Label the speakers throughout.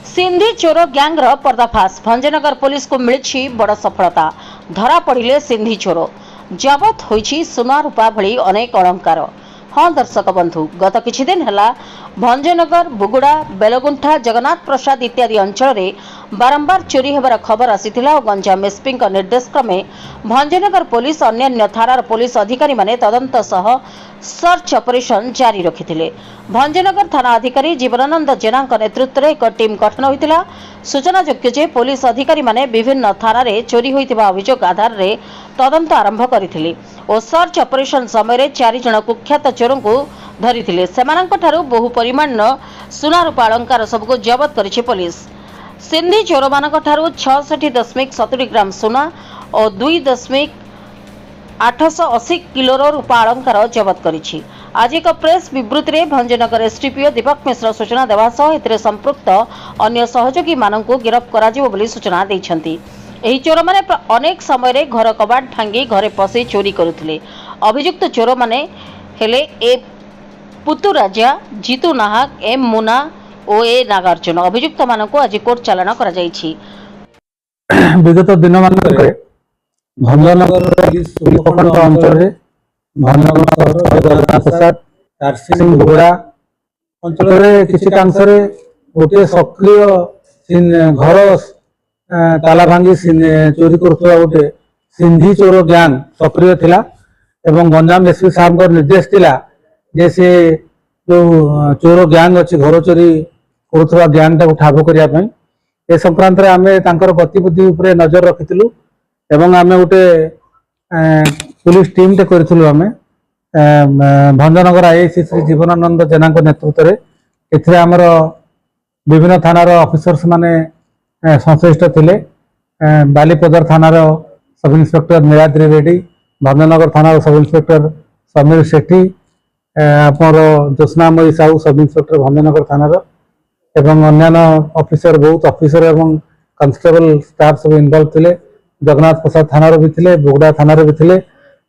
Speaker 1: सिंधी चोर ग्यांगर पर्दाफाश भंजनगर पुलिस को मिली बड़ सफलता। धरा पड़े सिंधी चोर। जबत होइछि सुना रूपा भली अनेक अलंकार। हाँ दर्शक बंधु, गत किछि दिन हला भंजनगर बुगुड़ा बेलगुंठा जगन्नाथ प्रसाद इत्यादि अंचल में बारंबार चोरी होबार खबर आसीथिला और गंजाम एसपी निर्देश क्रमे भंजनगर पुलिस अन्य थानार पुलिस अधिकारी माने तदंत सह सर्च ऑपरेशन जारी रखिथिले। भंजनगर थाना अधिकारी जीवनानंद जेना नेतृत्व में एक टीम गठन होइतिला। सूचनायोग्य जे पुलिस अधिकारी माने विभिन्न थाना रे चोरी होइतिबा अभियोग आधार रे तदंत आरंभ करथिले और सर्च ऑपरेशन समय 4 जन कुख्यात चोरों को धरिथिले। सेमानंक ठारू बहु परिमाण सुना रूपा अलंकार सबको जबत करिछि पुलिस। सिंधी चोर मानक ठारू 66.70 ग्राम सुना और 2.880 किलो रूपा अलंकार जबत करिछि। आज एक प्रेस विवृत्ति में भंजनगर एसडीपीओ दीपक मिश्र सूचना देवा सह एथिरे संपृक्त अन्य सहयोगी माननकु गिरफ्त कराजिबो बोली सूचना दैछन्ति। एही चोर माने अनेक समय रे घर कबाट भांगी घरे पसि चोरी करुथिले। अभियुक्त चोर माने हेले ए पुतु राजा, जीतू नाहक, एम मुना ओ ए नागार्जुन। अभियुक्त माननकु आज कोर्ट चालान करा जाइछि।
Speaker 2: विगत दिन मानकरे भंजनगर उपखंड अंचल रे भंजनगर जगन्नाथ प्रसाद तारसिंह बुगड़ा अंचल किसी कांशरे गोटे सक्रिय घर ताला भांगी चोरी करुवा गोटे सिंधी चोर गैंग सक्रिय थिला एवं गंजाम एसपी साहब निर्देश थिला जे से जो चोर गैंग अच्छी घर चोरी करुवा गैंग टाको ठाब करिया पई ए संक्रांत रे आमे तांकर गतिविधि उपरे नजर रखिथिलु एवं आमे गोटे पुलिस टीम टे करथिलु। आमे भंजनगर आईएससी श्री जीवनानंद जेना नेतृत्व रे एथिरे हमर विभिन्न थानार ऑफिसर्स माने संश्लिष्ट थिले। बालीपदर थानार सब इन्स्पेक्टर नीलाद्री रेड्डी, भंजनगर थानार सब इन्स्पेक्टर समीर सेठी, आपर ज्योत्स्नामयी साहू सब इन्स्पेक्टर भंजनगर थानार एवं अन्य ऑफिसर बहुत ऑफिसर एवं कांस्टेबल स्टाफ सब इनवॉल्व थिले। जगन्नाथ प्रसाद थानार भी थिले, बुगड़ा थानार भी थिले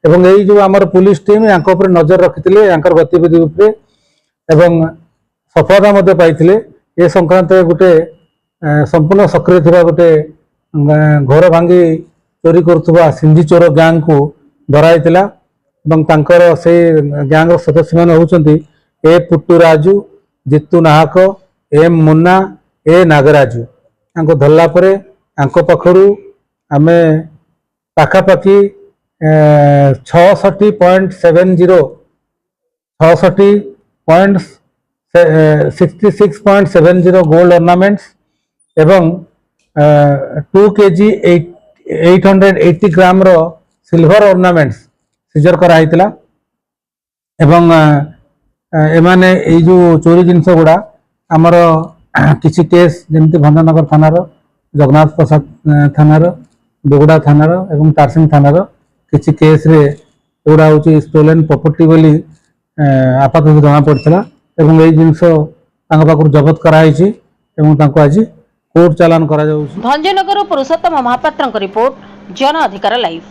Speaker 2: एवं यही जो आमर पुलिस टीम यांक ऊपर नजर रखिथिले यांकर गतिविधि उपरे एवं सफलता मध्ये पाइथिले। ए संक्रांत गोटे संपूर्ण सक्रिय थिबा गोटे घर भांगी चोरी करुवा सिंधी चोर गैंग को धराइतिला एवं तांकर से गैंग रो सदस्य माने होउचंती ए पुट्टू राजू, जीतू नाहक, एम मुन्ना, ए नागराजू। तांको धरला परे यांको पखरु आमे पाखापाखि 66.70 गोल्ड ऑर्नामेंट्स एवं 2 kg 880 ग्राम रो सिल्वर ऑर्नामेंट्स सीजर करा हितला एवं एमाने ए जो चोरी जिनस गुड़ा आमर किसी केस जेमती भंजनगर थानार, जगन्नाथ प्रसाद थानार, बुगड़ा थानार एवं तारसिंह थानार किसी केस रे एगुड़ा हूँ स्टोलेन प्रॉपर्टी बोली आपातत जना पड़ता एवं यही जिनस पाखु जबत कराई आज कोर्ट चालान करा जाउछि।
Speaker 1: भंजनगर पुरुषोत्तम महापात्र रिपोर्ट, जन अधिकार लाइव।